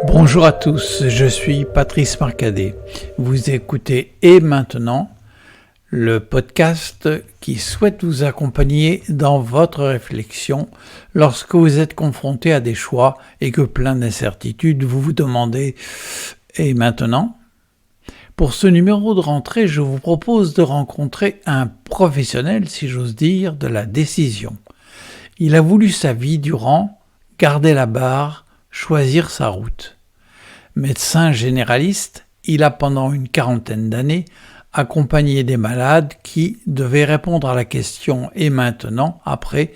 Bonjour à tous, je suis Patrice Marcadet. Vous écoutez Et maintenant, le podcast qui souhaite vous accompagner dans votre réflexion lorsque vous êtes confronté à des choix et que plein d'incertitudes, vous vous demandez « Et maintenant ?» Pour ce numéro de rentrée, je vous propose de rencontrer un professionnel, si j'ose dire, de la décision. Il a voulu sa vie durant, garder la barre, choisir sa route. Médecin généraliste, il a pendant une quarantaine d'années accompagné des malades qui devaient répondre à la question « Et maintenant ?» après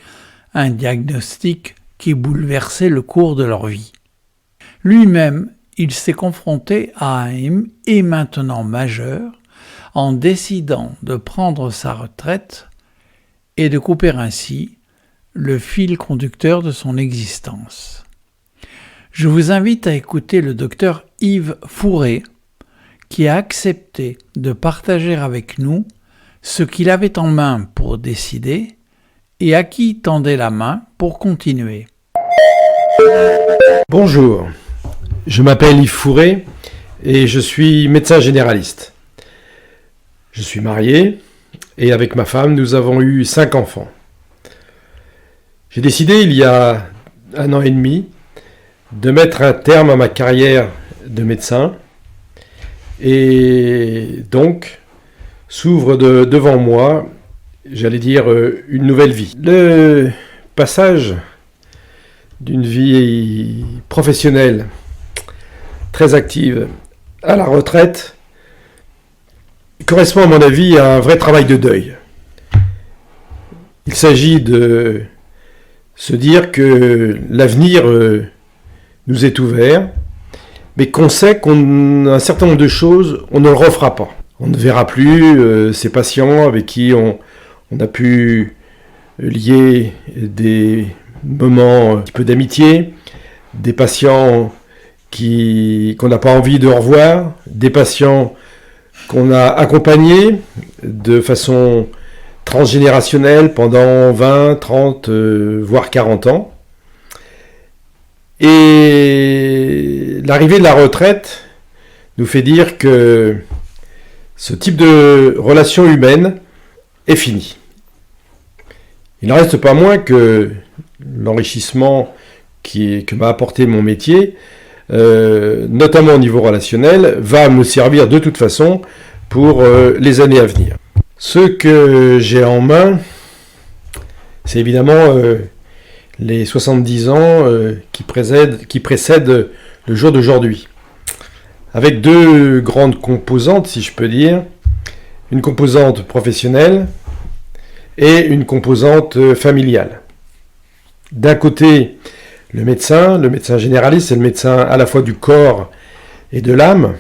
un diagnostic qui bouleversait le cours de leur vie. Lui-même, il s'est confronté à un « Et maintenant » majeur en décidant de prendre sa retraite et de couper ainsi le fil conducteur de son existence. Je vous invite à écouter le docteur Yves Fourré, qui a accepté de partager avec nous ce qu'il avait en main pour décider et à qui il tendait la main pour continuer. Bonjour, je m'appelle Yves Fourré et je suis médecin généraliste. Je suis marié et avec ma femme, nous avons eu 5 enfants. J'ai décidé il y a 1 an et demi de mettre un terme à ma carrière de médecin. Et donc, s'ouvre devant moi, j'allais dire, une nouvelle vie. Le passage d'une vie professionnelle très active à la retraite correspond à mon avis à un vrai travail de deuil. Il s'agit de se dire que l'avenir nous est ouvert, mais qu'on sait qu'un certain nombre de choses, on ne le refera pas. On ne verra plus ces patients avec qui on a pu lier des moments un petit peu d'amitié, des patients qu'on n'a pas envie de revoir, des patients qu'on a accompagnés de façon transgénérationnelle pendant 20, 30, voire 40 ans. Et l'arrivée de la retraite nous fait dire que ce type de relation humaine est fini. Il n'en reste pas moins que l'enrichissement que m'a apporté mon métier, notamment au niveau relationnel, va me servir de toute façon pour les années à venir. Ce que j'ai en main, c'est évidemment les 70 ans qui précèdent le jour d'aujourd'hui. Avec 2 grandes composantes, si je peux dire. Une composante professionnelle et une composante familiale. D'un côté, le médecin généraliste, c'est le médecin à la fois du corps et de l'âme.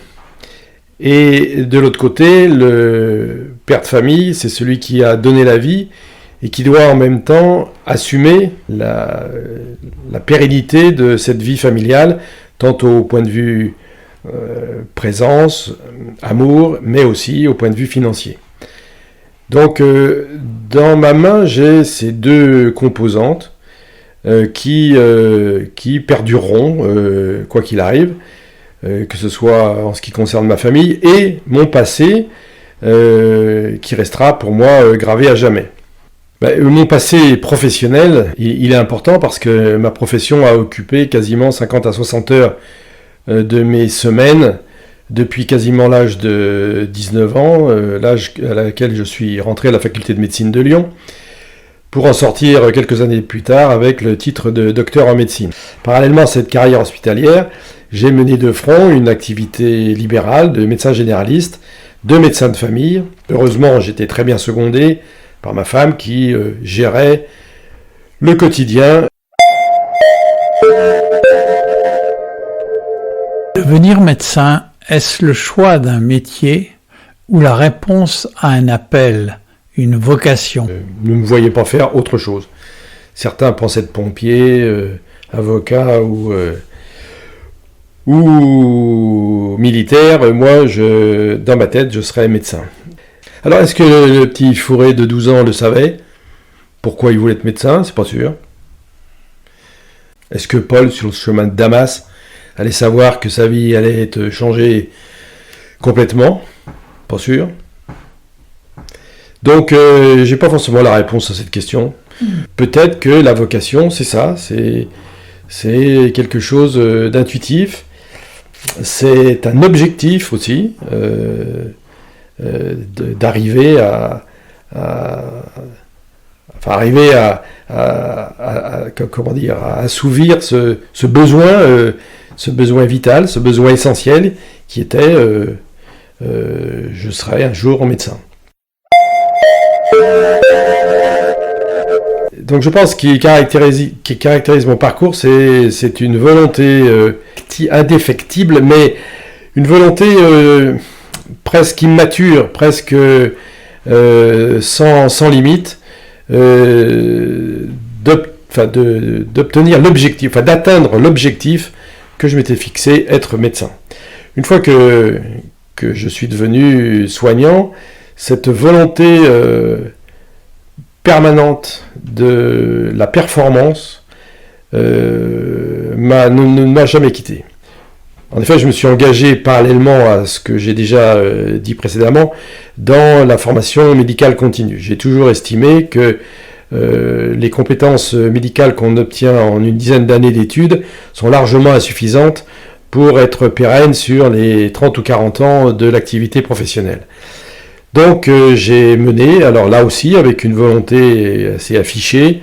Et de l'autre côté, le père de famille, c'est celui qui a donné la vie et qui doit en même temps assumer la pérennité de cette vie familiale, tant au point de vue présence, amour, mais aussi au point de vue financier. Donc, dans ma main, j'ai ces 2 composantes qui perdureront, quoi qu'il arrive, que ce soit en ce qui concerne ma famille et mon passé, qui restera pour moi gravé à jamais. Mon passé professionnel, il est important parce que ma profession a occupé quasiment 50 à 60 heures de mes semaines depuis quasiment l'âge de 19 ans, l'âge à laquelle je suis rentré à la faculté de médecine de Lyon, pour en sortir quelques années plus tard avec le titre de docteur en médecine. Parallèlement à cette carrière hospitalière, j'ai mené de front une activité libérale de médecin généraliste, de médecin de famille. Heureusement, j'étais très bien secondé par ma femme qui gérait le quotidien. Devenir médecin, est-ce le choix d'un métier ou la réponse à un appel, une vocation ? Ne me voyez pas faire autre chose. Certains pensent être pompier, avocat ou militaire. Moi, dans ma tête, je serais médecin. Alors, est-ce que le petit Fourré de 12 ans le savait ? Pourquoi il voulait être médecin ? C'est pas sûr. Est-ce que Paul, sur le chemin de Damas, allait savoir que sa vie allait être changée complètement? Pas sûr. Donc, j'ai pas forcément la réponse à cette question. Peut-être que la vocation, c'est ça, c'est quelque chose d'intuitif. C'est un objectif aussi, d'arriver à comment dire, à assouvir ce besoin vital, ce besoin essentiel qui était je serai un jour médecin. Donc je pense qu'il caractérise mon parcours, c'est une volonté indéfectible, mais une volonté presque immature, presque sans limite, d'obtenir l'objectif, d'atteindre l'objectif que je m'étais fixé, être médecin. Une fois que je suis devenu soignant, cette volonté permanente de la performance ne m'a jamais quitté. En effet, je me suis engagé parallèlement à ce que j'ai déjà dit précédemment dans la formation médicale continue. J'ai toujours estimé que les compétences médicales qu'on obtient en une dizaine d'années d'études sont largement insuffisantes pour être pérennes sur les 30 ou 40 ans de l'activité professionnelle. Donc j'ai mené, alors là aussi avec une volonté assez affichée,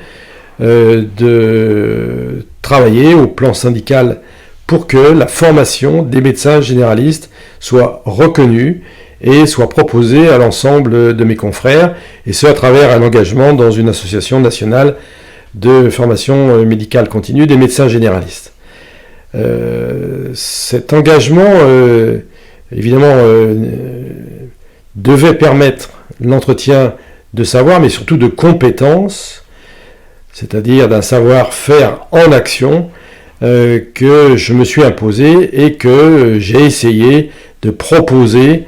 de travailler au plan syndical pour que la formation des médecins généralistes soit reconnue et soit proposée à l'ensemble de mes confrères, et ce à travers un engagement dans une association nationale de formation médicale continue des médecins généralistes. Cet engagement, évidemment, devait permettre l'entretien de savoir, mais surtout de compétences, c'est-à-dire d'un savoir-faire en action que je me suis imposé et que j'ai essayé de proposer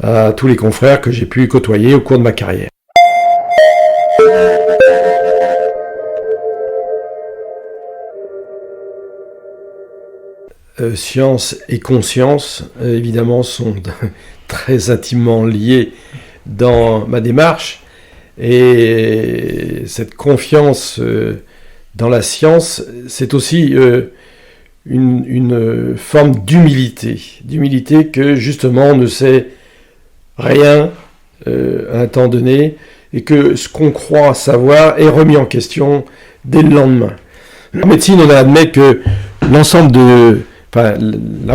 à tous les confrères que j'ai pu côtoyer au cours de ma carrière. Science et conscience, évidemment, sont très intimement liés dans ma démarche, et cette confiance dans la science, c'est aussi une forme d'humilité que justement on ne sait rien à un temps donné, et que ce qu'on croit savoir est remis en question dès le lendemain. En médecine, on admet que la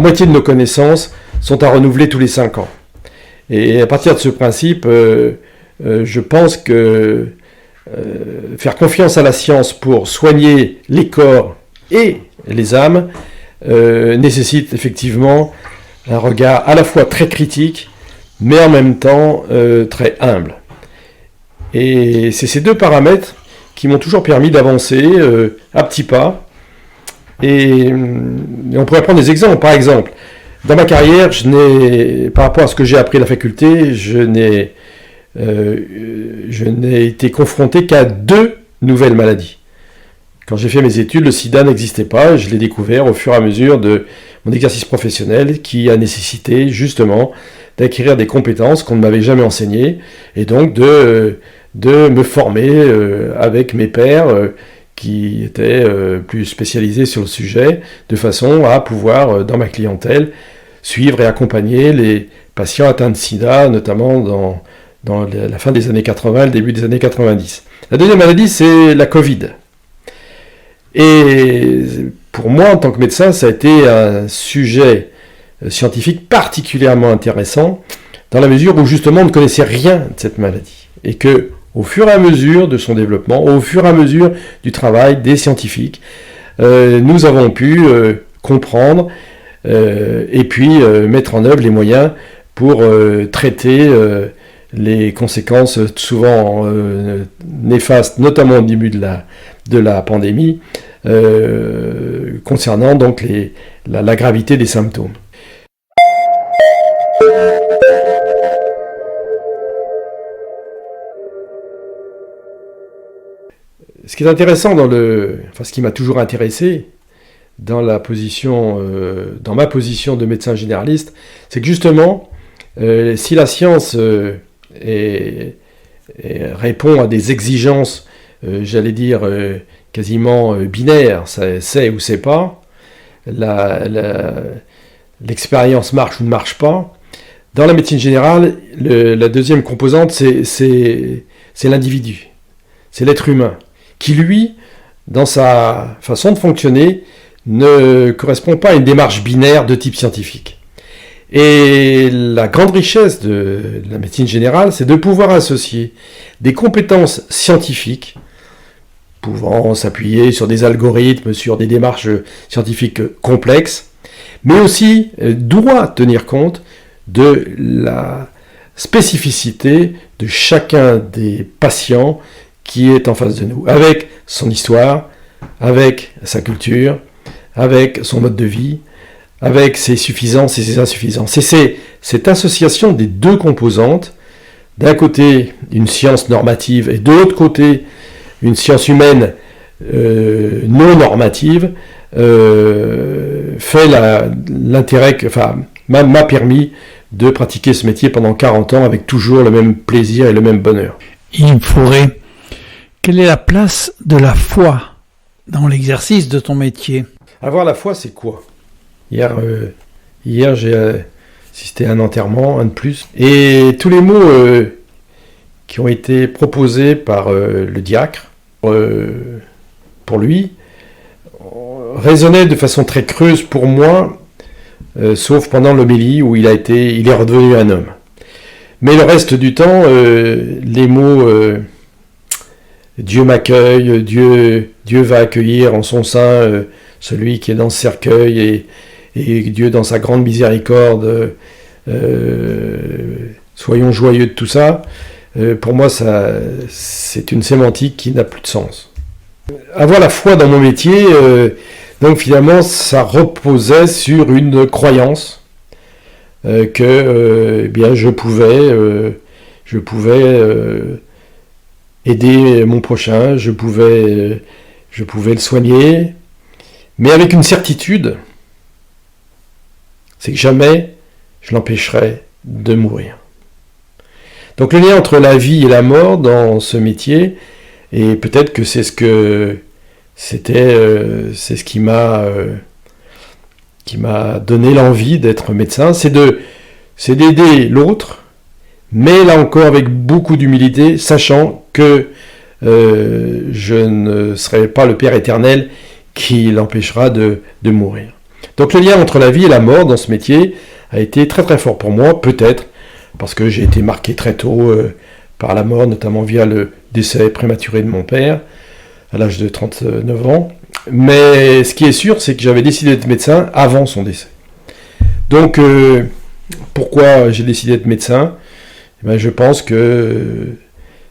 moitié de nos connaissances sont à renouveler tous les 5 ans. Et à partir de ce principe, je pense que faire confiance à la science pour soigner les corps et les âmes nécessite effectivement un regard à la fois très critique, mais en même temps très humble. Et c'est ces deux paramètres qui m'ont toujours permis d'avancer à petits pas. Et on pourrait prendre des exemples. Par exemple, dans ma carrière, par rapport à ce que j'ai appris à la faculté, je n'ai été confronté qu'à 2 nouvelles maladies. Quand j'ai fait mes études, le sida n'existait pas. Je l'ai découvert au fur et à mesure de mon exercice professionnel, qui a nécessité justement d'acquérir des compétences qu'on ne m'avait jamais enseignées, et donc de me former avec mes pairs qui étaient plus spécialisés sur le sujet, de façon à pouvoir, dans ma clientèle, suivre et accompagner les patients atteints de sida, notamment dans la fin des années 80, le début des années 90. La deuxième maladie, c'est la Covid. Et pour moi, en tant que médecin, ça a été un sujet scientifique particulièrement intéressant, dans la mesure où justement on ne connaissait rien de cette maladie. Et que, au fur et à mesure de son développement, au fur et à mesure du travail des scientifiques, nous avons pu comprendre et puis mettre en œuvre les moyens pour traiter les conséquences souvent néfastes, notamment au début de la pandémie, concernant donc la gravité des symptômes. Ce qui est intéressant ce qui m'a toujours intéressé, dans ma position de médecin généraliste, c'est que justement, si la science répond à des exigences, j'allais dire, quasiment binaires, c'est ou c'est pas, l'expérience marche ou ne marche pas. Dans la médecine générale, la deuxième composante, c'est l'individu, c'est l'être humain, qui lui, dans sa façon de fonctionner, ne correspond pas à une démarche binaire de type scientifique. Et la grande richesse de la médecine générale, c'est de pouvoir associer des compétences scientifiques, pouvant s'appuyer sur des algorithmes, sur des démarches scientifiques complexes, mais aussi doit tenir compte de la spécificité de chacun des patients qui est en face de nous, avec son histoire, avec sa culture, avec son mode de vie, avec ses suffisances et ses insuffisances. Et c'est cette association des deux composantes, d'un côté une science normative et de l'autre côté une science humaine non normative, fait l'intérêt, m'a permis de pratiquer ce métier pendant 40 ans avec toujours le même plaisir et le même bonheur. Yves Fourré, quelle est la place de la foi dans l'exercice de ton métier? Avoir la foi, c'est quoi? Hier, j'ai assisté à un enterrement, un de plus, et tous les mots qui ont été proposés par le diacre pour lui résonnaient de façon très creuse pour moi, sauf pendant l'homélie où il est redevenu un homme. Mais le reste du temps, les mots Dieu m'accueille, Dieu va accueillir en son sein celui qui est dans ce cercueil, et Dieu dans sa grande miséricorde, soyons joyeux de tout ça, pour moi c'est une sémantique qui n'a plus de sens. Avoir la foi dans mon métier, donc finalement ça reposait sur une croyance que bien je pouvais aider mon prochain, je pouvais le soigner, mais avec une certitude, c'est que jamais je l'empêcherai de mourir. Donc le lien entre la vie et la mort dans ce métier, et peut-être que c'est ce qui m'a donné l'envie d'être médecin, c'est d'aider l'autre, mais là encore avec beaucoup d'humilité, sachant que je ne serai pas le Père éternel qui l'empêchera de mourir. Donc le lien entre la vie et la mort dans ce métier a été très très fort pour moi, peut-être parce que j'ai été marqué très tôt par la mort, notamment via le décès prématuré de mon père, à l'âge de 39 ans. Mais ce qui est sûr, c'est que j'avais décidé d'être médecin avant son décès. Donc pourquoi j'ai décidé d'être médecin? Je pense que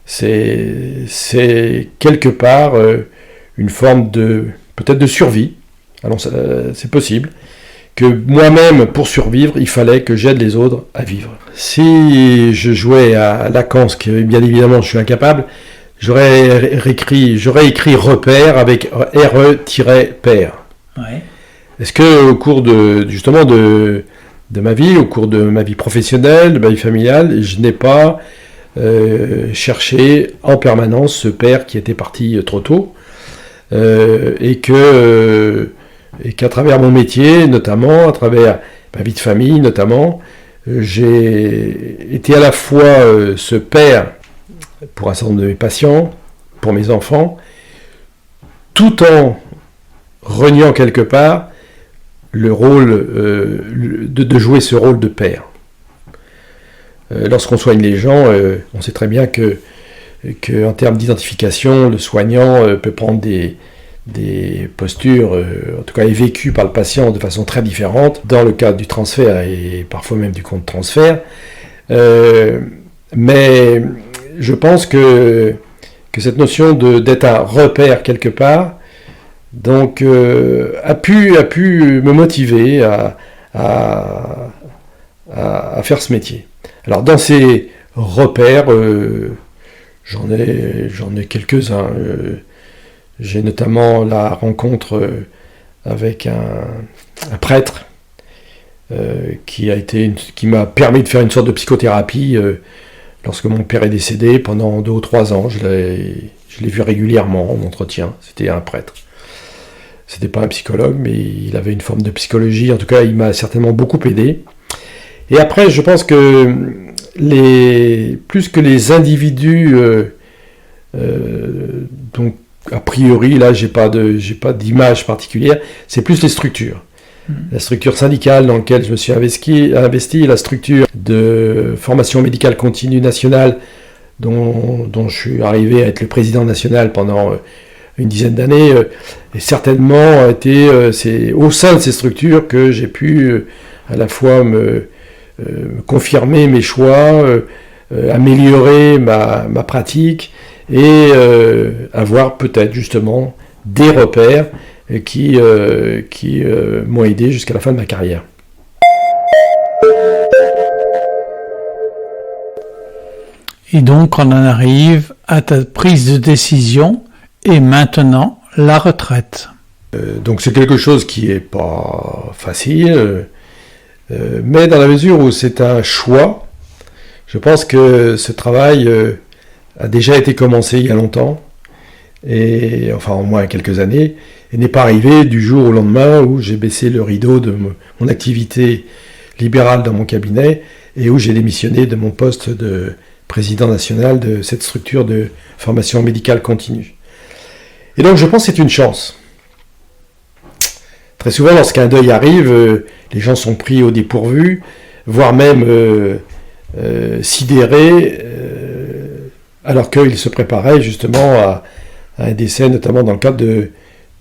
c'est quelque part une forme peut-être de survie. Alors c'est possible que moi-même, pour survivre, il fallait que j'aide les autres à vivre. Si je jouais à Lacan, ce que bien évidemment je suis incapable, j'aurais écrit repère avec RE-père. Ouais. Est-ce que au cours de ma vie, au cours de ma vie professionnelle, de ma vie familiale, je n'ai pas cherché en permanence ce père qui était parti trop tôt, et qu'à travers mon métier, notamment, à travers ma vie de famille, notamment, j'ai été à la fois ce père pour un certain nombre de mes patients, pour mes enfants, tout en reniant quelque part le rôle de jouer ce rôle de père. Lorsqu'on soigne les gens, on sait très bien que en termes d'identification, le soignant peut prendre des postures, en tout cas est vécu par le patient de façon très différente, dans le cadre du transfert et parfois même du contre-transfert. Mais je pense que cette notion d'être un repère quelque part, donc, a pu me motiver à faire ce métier. Alors dans ces repères, j'en ai quelques-uns. J'ai notamment la rencontre avec un prêtre qui m'a permis de faire une sorte de psychothérapie lorsque mon père est décédé pendant 2 ou 3 ans. Je l'ai vu régulièrement en entretien. C'était un prêtre. C'était pas un psychologue, mais il avait une forme de psychologie. En tout cas, il m'a certainement beaucoup aidé. Et après, je pense que plus que les individus, donc a priori, là, j'ai pas d'image particulière, c'est plus les structures. La structure syndicale dans laquelle je me suis investi, la structure de formation médicale continue nationale, dont je suis arrivé à être le président national pendant une dizaine d'années, et certainement c'est au sein de ces structures que j'ai pu à la fois me confirmer mes choix, améliorer ma pratique et avoir peut-être justement des repères qui m'ont aidé jusqu'à la fin de ma carrière. Et donc on en arrive à ta prise de décision et maintenant la retraite. Donc c'est quelque chose qui est pas facile, mais dans la mesure où c'est un choix, je pense que ce travail a déjà été commencé il y a longtemps, et enfin au moins quelques années, et n'est pas arrivé du jour au lendemain où j'ai baissé le rideau de mon activité libérale dans mon cabinet et où j'ai démissionné de mon poste de président national de cette structure de formation médicale continue. Et donc je pense que c'est une chance. Très souvent, lorsqu'un deuil arrive, les gens sont pris au dépourvu, voire même sidérés, alors qu'ils se préparaient justement à un décès, notamment dans le cadre de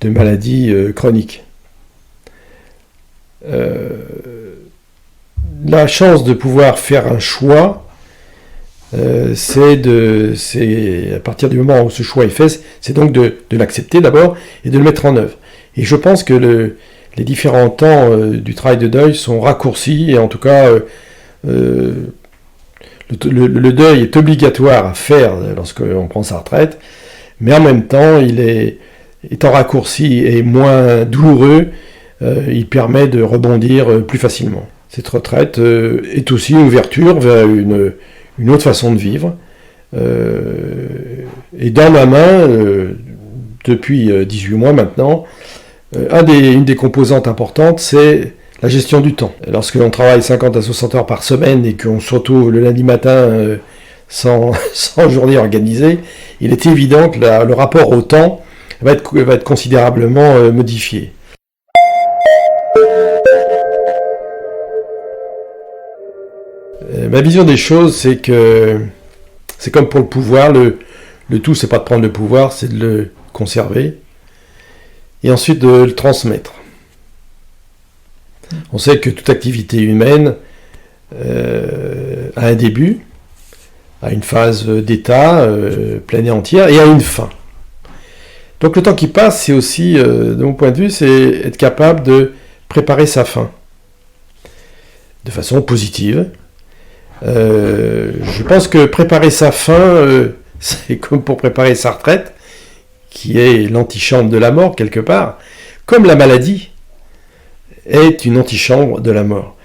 maladies chroniques. La chance de pouvoir faire un choix, c'est à partir du moment où ce choix est fait, c'est donc de l'accepter d'abord et de le mettre en œuvre. Et je pense que les différents temps du travail de deuil sont raccourcis, et en tout cas le deuil est obligatoire à faire lorsqu'on prend sa retraite, mais en même temps, étant raccourci et moins douloureux, il permet de rebondir plus facilement. Cette retraite est aussi une ouverture vers une autre façon de vivre. Et dans ma main, depuis 18 mois maintenant, une des composantes importantes, c'est la gestion du temps. Lorsque l'on travaille 50 à 60 heures par semaine et qu'on se retrouve le lundi matin sans journée organisée, il est évident que le rapport au temps va être considérablement modifié. Ma vision des choses, c'est que c'est comme pour le pouvoir, le tout, c'est pas de prendre le pouvoir, c'est de le conserver et ensuite de le transmettre. On sait que toute activité humaine a un début, a une phase d'état pleine et entière, et a une fin. Donc le temps qui passe, c'est aussi, de mon point de vue, c'est être capable de préparer sa fin de façon positive. Je pense que préparer sa fin, c'est comme pour préparer sa retraite, qui est l'antichambre de la mort quelque part, comme la maladie est une antichambre de la mort.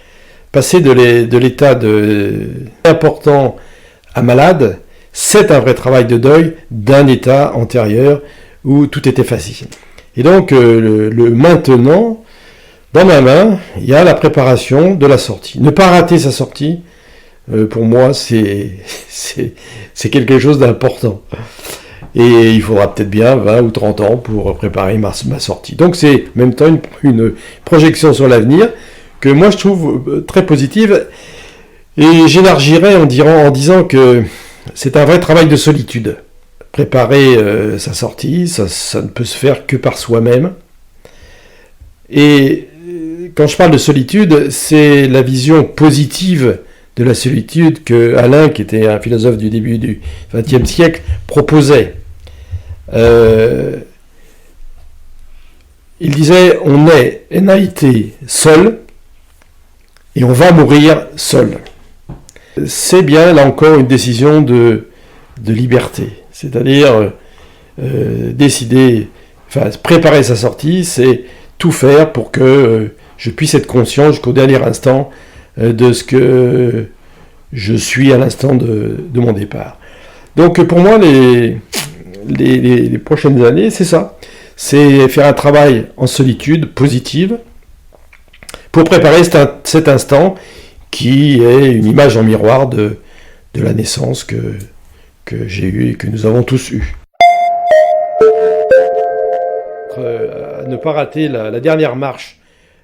Passer de l'état important à malade, c'est un vrai travail de deuil d'un état antérieur où tout était facile. Et donc le maintenant, dans ma main, il y a la préparation de la sortie. Ne pas rater sa sortie, pour moi, c'est quelque chose d'important. Et il faudra peut-être bien 20 ou 30 ans pour préparer ma sortie. Donc c'est en même temps une projection sur l'avenir que moi je trouve très positive. Et j'élargirais en disant que c'est un vrai travail de solitude. Préparer sa sortie, ça ne peut se faire que par soi-même. Et quand je parle de solitude, c'est la vision positive de la solitude que Alain, qui était un philosophe du début du XXe siècle, proposait. Il disait, on a été seul et on va mourir seul. C'est bien, là encore, une décision de liberté. C'est-à-dire décider, préparer sa sortie, c'est tout faire pour que je puisse être conscient jusqu'au dernier instant de ce que je suis à l'instant de mon départ. Donc pour moi, les prochaines années, c'est ça. C'est faire un travail en solitude positive pour préparer cet instant qui est une image en miroir de la naissance que j'ai eue et que nous avons tous eue. À ne pas rater la dernière marche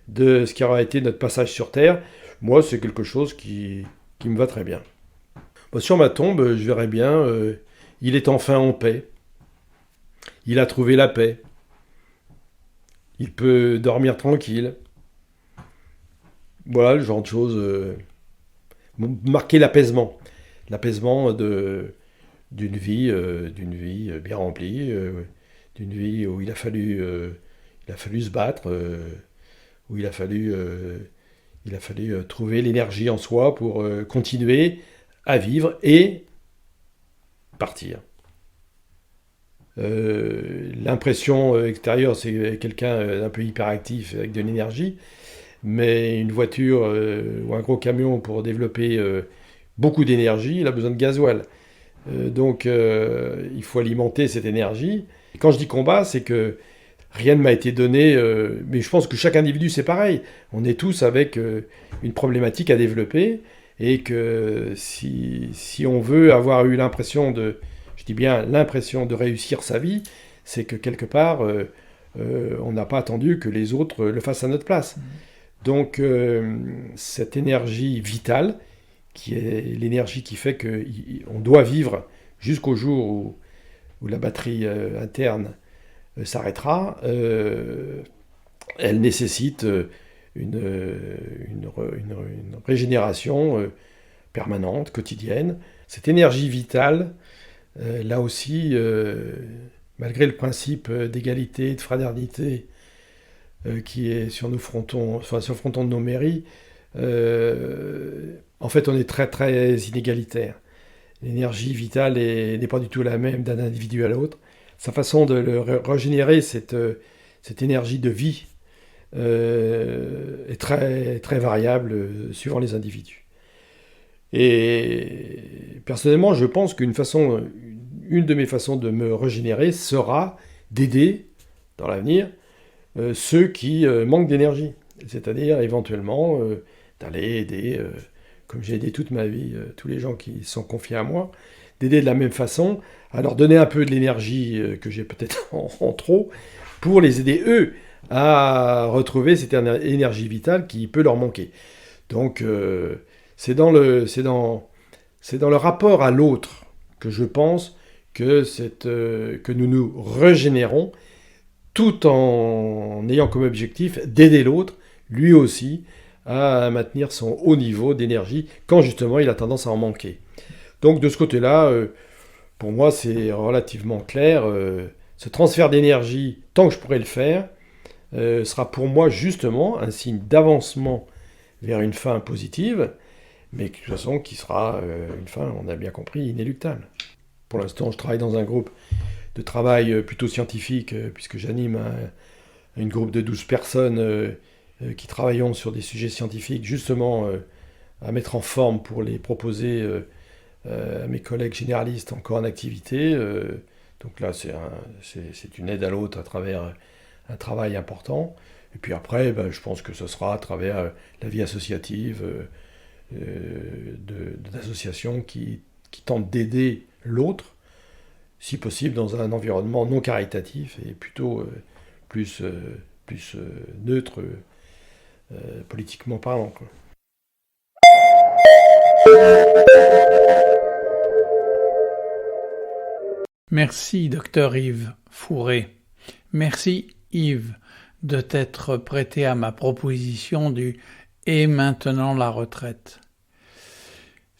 de ce qui aura été notre passage sur Terre, moi, c'est quelque chose qui me va très bien. Sur ma tombe, je verrai bien, il est enfin en paix. Il a trouvé la paix. Il peut dormir tranquille. Voilà le genre de choses. Marquer l'apaisement. L'apaisement d'une vie bien remplie, d'une vie où il a fallu se battre, où il a fallu trouver l'énergie en soi pour continuer à vivre et partir. L'impression extérieure, c'est quelqu'un d'un peu hyperactif avec de l'énergie, mais une voiture ou un gros camion pour développer beaucoup d'énergie, il a besoin de gasoil. Donc il faut alimenter cette énergie. Et quand je dis combat, c'est que rien ne m'a été donné, mais je pense que chaque individu c'est pareil. On est tous avec une problématique à développer et que si on veut avoir eu l'impression je dis bien l'impression de réussir sa vie, c'est que quelque part on n'a pas attendu que les autres le fassent à notre place. Donc cette énergie vitale, qui est l'énergie qui fait qu'on doit vivre jusqu'au jour où la batterie interne s'arrêtera, elle nécessite une régénération permanente, quotidienne. Cette énergie vitale, là aussi, malgré le principe d'égalité, de fraternité qui est sur le fronton de nos mairies, en fait, on est très très inégalitaire. L'énergie vitale n'est pas du tout la même d'un individu à l'autre. Sa façon de régénérer cette énergie de vie est très, très variable suivant les individus. Et personnellement, je pense une de mes façons de me régénérer sera d'aider, dans l'avenir, ceux qui manquent d'énergie. C'est-à-dire, éventuellement, d'aller aider, comme j'ai aidé toute ma vie, tous les gens qui sont confiés à moi, d'aider de la même façon, à leur donner un peu de l'énergie que j'ai peut-être en trop, pour les aider, eux, à retrouver cette énergie vitale qui peut leur manquer. Donc, c'est dans le rapport à l'autre que je pense que nous nous régénérons, tout en ayant comme objectif d'aider l'autre, lui aussi, à maintenir son haut niveau d'énergie, quand justement il a tendance à en manquer. Donc de ce côté-là, pour moi c'est relativement clair, ce transfert d'énergie, tant que je pourrai le faire, sera pour moi justement un signe d'avancement vers une fin positive, mais de toute façon qui sera une fin, on a bien compris, inéluctable. Pour l'instant, je travaille dans un groupe de travail plutôt scientifique, puisque j'anime un groupe de 12 personnes qui travaillons sur des sujets scientifiques, justement à mettre en forme pour les proposer à mes collègues généralistes encore en activité. Donc là, c'est une aide à l'autre à travers un travail important. Et puis après, je pense que ce sera à travers la vie associative, d'associations qui tentent d'aider l'autre, si possible dans un environnement non caritatif et plutôt plus neutre, politiquement parlant, quoi. Merci, docteur Yves Fourré. Merci, Yves, de t'être prêté à ma proposition du « Et maintenant la retraite ».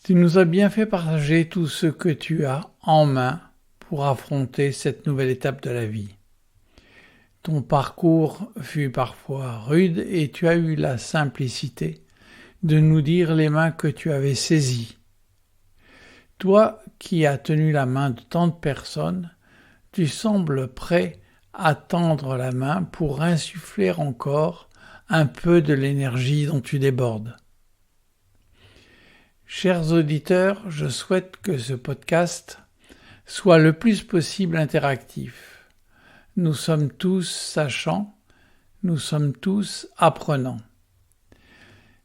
Tu nous as bien fait partager tout ce que tu as en main pour affronter cette nouvelle étape de la vie. Ton parcours fut parfois rude et tu as eu la simplicité de nous dire les mains que tu avais saisies. Toi qui as tenu la main de tant de personnes, tu sembles prêt à tendre la main pour insuffler encore un peu de l'énergie dont tu débordes. Chers auditeurs, je souhaite que ce podcast soit le plus possible interactif. Nous sommes tous sachants, nous sommes tous apprenants.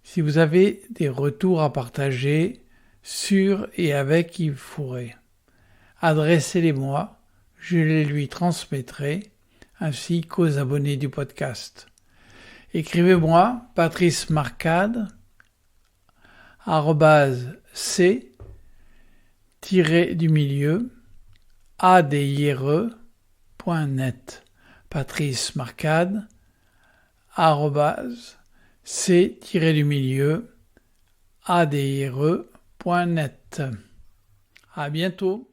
Si vous avez des retours à partager sur et avec Yves Fourré, adressez-les-moi, je les lui transmettrai, ainsi qu'aux abonnés du podcast. Écrivez-moi Patrice Marcade @c-adire.net. Patrice Marcade @c-adire.net. À bientôt.